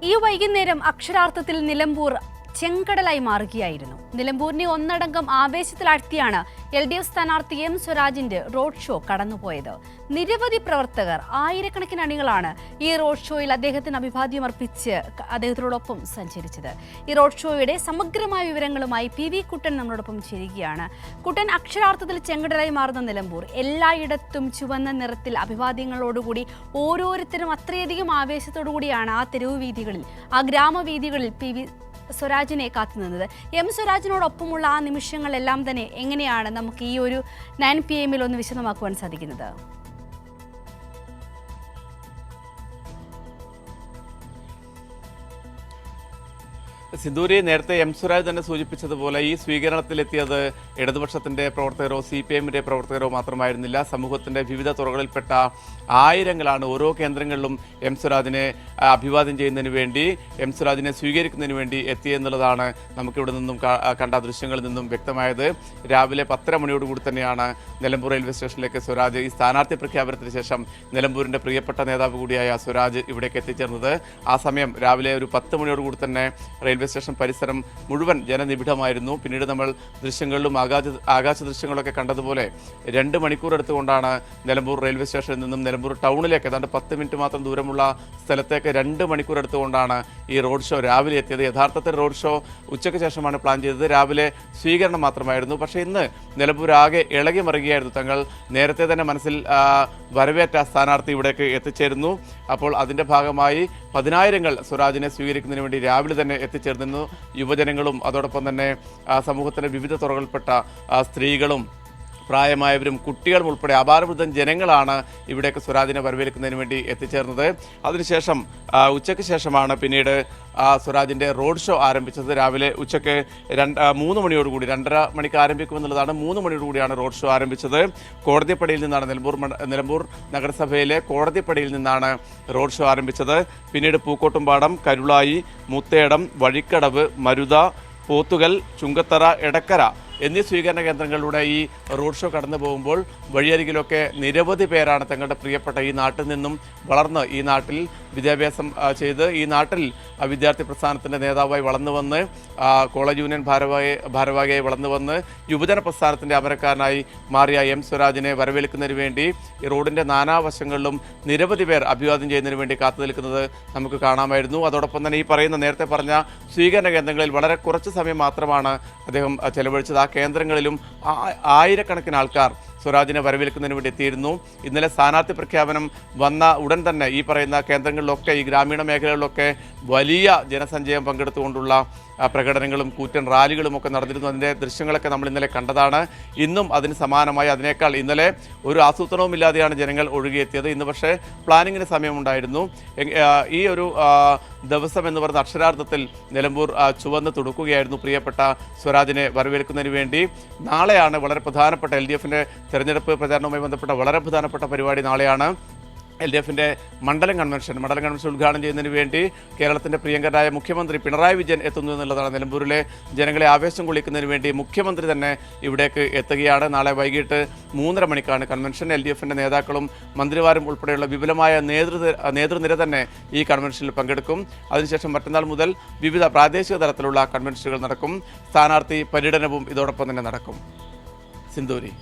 ഈ വൈകുന്നേരം അക്ഷരാർത്ഥത്തിൽ നിലമ്പൂർ ചെങ്കടലായി മാറുകയായിരുന്നു. നിലമ്പൂരിനെ ഒന്നടങ്കം ആവേശത്തിലാഴ്ത്തിയാണ് LDF സ്ഥാനാർത്ഥി M സ്വരാജിന്റെ റോഡ് ഷോ കടന്നുപോയത്. നിരവധി പ്രവർത്തകർ, ആയിരക്കണക്കിന് അണികളാണ് ഈ റോഡ് ഷോയിൽ അദ്ദേഹത്തിന് അഭിവാദ്യം അർപ്പിച്ച് അദ്ദേഹത്തോടൊപ്പം സഞ്ചരിച്ചത്. ഈ റോഡ് ഷോയുടെ സമഗ്രമായ വിവരങ്ങളുമായി PV കുട്ടൻ നമ്മളോടൊപ്പം ചേരുകയാണ്. കുട്ടൻ, അക്ഷരാർത്ഥത്തിൽ ചെങ്കടലായി മാറുന്ന നിലമ്പൂർ, എല്ലായിടത്തും ചുവന്ന നിറത്തിൽ അഭിവാദ്യങ്ങളോടുകൂടി ഓരോരുത്തരും അത്രയധികം ആവേശത്തോടു കൂടിയാണ് ആ തെരുവ് വീതികളിൽ, ആ ഗ്രാമവീതികളിൽ PV സ്വരാജിനെ കാത്തുനിന്നത്. M സ്വരാജിനോടൊപ്പമുള്ള ആ നിമിഷങ്ങളെല്ലാം തന്നെ എങ്ങനെയാണ് നമുക്ക് ഈ ഒരു 9 PM ഒന്ന് വിശദമാക്കുവാൻ സാധിക്കുന്നത്? സിന്ദൂരി, നേരത്തെ M സ്വരാജ് തന്നെ സൂചിപ്പിച്ചതുപോലെ ഈ സ്വീകരണത്തിലെത്തിയത് ഇടതുപക്ഷത്തിന്റെ പ്രവർത്തകരോ CPM-ന്റെ പ്രവർത്തകരോ മാത്രമായിരുന്നില്ല. സമൂഹത്തിന്റെ വിവിധ തുറകളിൽപ്പെട്ട ആയിരങ്ങളാണ് ഓരോ കേന്ദ്രങ്ങളിലും M സ്വരാജിനെ അഭിവാദ്യം ചെയ്യുന്നതിന് വേണ്ടി, M സ്വരാജിനെ സ്വീകരിക്കുന്നതിന് വേണ്ടി എത്തിയെന്നുള്ളതാണ് നമുക്കിവിടെ നിന്നും കണ്ട ദൃശ്യങ്ങളിൽ നിന്നും വ്യക്തമായത്. രാവിലെ 10:30 മണിയോടുകൂടി തന്നെയാണ് നിലമ്പൂർ റെയിൽവേ സ്റ്റേഷനിലേക്ക് സ്വരാജ്, ഈ സ്ഥാനാർത്ഥി പ്രഖ്യാപനത്തിന് ശേഷം നിലമ്പൂരിന്റെ പ്രിയപ്പെട്ട നേതാവ് കൂടിയായ സ്വരാജ് ഇവിടേക്ക് എത്തിച്ചേർന്നത്. ആ സമയം രാവിലെ ഒരു 10 മണിയോടുകൂടി തന്നെ റെയിൽവേ സ്റ്റേഷൻ പരിസരം മുഴുവൻ ജനനിബിഡമായിരുന്നു. പിന്നീട് നമ്മൾ ദൃശ്യങ്ങളിലും ആകാശ ദൃശ്യങ്ങളൊക്കെ കണ്ടതുപോലെ 2 മണിക്കൂർ എടുത്തുകൊണ്ടാണ് നിലമ്പൂർ റെയിൽവേ സ്റ്റേഷനിൽ നിന്നും നിലമ്പൂർ ടൗണിലേക്ക് ഏതാണ്ട് 10 മിനിറ്റ് മാത്രം ദൂരമുള്ള സ്ഥലത്തേക്ക് 2 മണിക്കൂർ എടുത്തുകൊണ്ടാണ് ഈ റോഡ് ഷോ രാവിലെ എത്തിയത്. യഥാർത്ഥത്തിൽ റോഡ് ഷോ ഉച്ചയ്ക്ക് ശേഷമാണ് പ്ലാൻ ചെയ്തത്. രാവിലെ സ്വീകരണം മാത്രമായിരുന്നു. പക്ഷേ ഇന്ന് നിലമ്പൂർ ആകെ ഇളകി മറിയുകയായിരുന്നു. തങ്ങൾ നേരത്തെ തന്നെ മനസ്സിൽ വരവേറ്റ സ്ഥാനാർത്ഥി ഇവിടേക്ക് എത്തിച്ചേരുന്നു. അപ്പോൾ അതിൻ്റെ ഭാഗമായി 10,000ങ്ങൾ സ്വരാജിനെ സ്വീകരിക്കുന്നതിന് വേണ്ടി രാവിലെ തന്നെ എത്തിച്ചേർന്നിരുന്നു. യുവജനങ്ങളും അതോടൊപ്പം തന്നെ സമൂഹത്തിൻ്റെ വിവിധ തുറകളിൽപ്പെട്ട സ്ത്രീകളും പ്രായമായവരും കുട്ടികളും ഉൾപ്പെടെ അപാരവൃദ്ധം ജനങ്ങളാണ് ഇവിടേക്ക് സ്വരാജിനെ വരവേൽക്കുന്നതിന് വേണ്ടി എത്തിച്ചേർന്നത്. അതിനുശേഷം ഉച്ചയ്ക്ക് ശേഷമാണ് പിന്നീട് സ്വരാജിൻ്റെ റോഡ് ഷോ ആരംഭിച്ചത്. രാവിലെ ഉച്ചയ്ക്ക് 3 മണിയോടുകൂടി, 2:30 മണിക്ക് ആരംഭിക്കുമെന്നുള്ളതാണ്. 3 മണിയോടുകൂടിയാണ് റോഡ് ഷോ ആരംഭിച്ചത്. കോടതിപ്പടിയിൽ നിന്നാണ്, നിലമ്പൂർ നഗരസഭയിലെ കോടതിപ്പടിയിൽ നിന്നാണ് റോഡ് ഷോ ആരംഭിച്ചത്. പിന്നീട് പൂക്കോട്ടുംപാടം, കരുളായി, മുത്തേടം, വഴിക്കടവ്, മരുത, പോത്തുകൽ, ചുങ്കത്തറ, എടക്കര എന്നീ സ്വീകരണ കേന്ദ്രങ്ങളിലൂടെ ഈ റോഡ് ഷോ കടന്നു പോകുമ്പോൾ വഴിയരികിലൊക്കെ നിരവധി പേരാണ് തങ്ങളുടെ പ്രിയപ്പെട്ട ഈ നാട്ടിൽ നിന്നും വളർന്ന് ഈ നാട്ടിൽ വിദ്യാഭ്യാസം ചെയ്ത് ഈ നാട്ടിൽ വിദ്യാർത്ഥി പ്രസ്ഥാനത്തിൻ്റെ നേതാവായി വളർന്നു വന്ന് കോളേജ് യൂണിയൻ ഭാരവാഹിയായി വളർന്നു വന്ന് യുവജന പ്രസ്ഥാനത്തിൻ്റെ അമരക്കാരനായി മാറിയ M സ്വരാജിനെ വരവേൽക്കുന്നതിന് വേണ്ടി ഈ റോഡിൻ്റെ നാനാവശങ്ങളിലും നിരവധി പേർ അഭിവാദ്യം ചെയ്യുന്നതിന് വേണ്ടി കാത്തു നിൽക്കുന്നത് നമുക്ക് കാണാമായിരുന്നു. അതോടൊപ്പം തന്നെ ഈ പറയുന്ന നേരത്തെ പറഞ്ഞ സ്വീകരണ കേന്ദ്രങ്ങളിൽ വളരെ കുറച്ച് സമയം മാത്രമാണ് അദ്ദേഹം ചെലവഴിച്ചത്. ആ കേന്ദ്രങ്ങളിലും ആയിരക്കണക്കിന് ആൾക്കാർ സ്വരാജിനെ വരവേൽക്കുന്നതിന് വേണ്ടി എത്തിയിരുന്നു. ഇന്നലെ സ്ഥാനാർത്ഥി പ്രഖ്യാപനം വന്ന ഉടൻ തന്നെ ഈ പറയുന്ന കേന്ദ്രങ്ങളിലൊക്കെ, ഈ ഗ്രാമീണ മേഖലകളിലൊക്കെ വലിയ ജനസഞ്ചയം പങ്കെടുത്തുകൊണ്ടുള്ള പ്രകടനങ്ങളും കൂറ്റൻ റാലികളും ഒക്കെ നടന്നിരുന്നു. അതിൻ്റെ ദൃശ്യങ്ങളൊക്കെ നമ്മൾ ഇന്നലെ കണ്ടതാണ്. ഇന്നും അതിന് സമാനമായി, അതിനേക്കാൾ ഇന്നലെ ഒരു ആസൂത്രണവുമില്ലാതെയാണ് ജനങ്ങൾ ഒഴുകിയെത്തിയത്. ഇന്ന് പക്ഷേ പ്ലാനിങ്ങിന് സമയമുണ്ടായിരുന്നു. ഈ ഒരു ദിവസം എന്ന് പറയുന്ന അക്ഷരാർത്ഥത്തിൽ നിലമ്പൂർ ചുവന്ന് തുടുക്കുകയായിരുന്നു പ്രിയപ്പെട്ട സ്വരാജിനെ വരവേൽക്കുന്നതിന് വേണ്ടി. നാളെയാണ് വളരെ പ്രധാനപ്പെട്ട LDF-ന്റെ തെരഞ്ഞെടുപ്പ് പ്രചാരണവുമായി ബന്ധപ്പെട്ട വളരെ പ്രധാനപ്പെട്ട പരിപാടി. നാളെയാണ് LDF-ന്റെ മണ്ഡലം കൺവെൻഷൻ ഉദ്ഘാടനം ചെയ്യുന്നതിന് വേണ്ടി കേരളത്തിൻ്റെ പ്രിയങ്കരായ മുഖ്യമന്ത്രി പിണറായി വിജയൻ എത്തുന്നു എന്നുള്ളതാണ്. നിലമ്പൂരിലെ ജനങ്ങളെ ആവേശം കൊള്ളിക്കുന്നതിന് വേണ്ടി മുഖ്യമന്ത്രി തന്നെ ഇവിടേക്ക് എത്തുകയാണ്. നാളെ വൈകിട്ട് 3:30 മണിക്കാണ് കൺവെൻഷൻ. LDF-ന്റെ നേതാക്കളും മന്ത്രിമാരും ഉൾപ്പെടെയുള്ള വിപുലമായ നേതൃനിര തന്നെ ഈ കൺവെൻഷനിൽ പങ്കെടുക്കും. അതിനുശേഷം മറ്റന്നാൾ മുതൽ വിവിധ പ്രാദേശിക തലത്തിലുള്ള കൺവെൻഷനുകൾ നടക്കും. സ്ഥാനാർത്ഥി പര്യടനവും ഇതോടൊപ്പം തന്നെ നടക്കും. സിന്ദൂരി.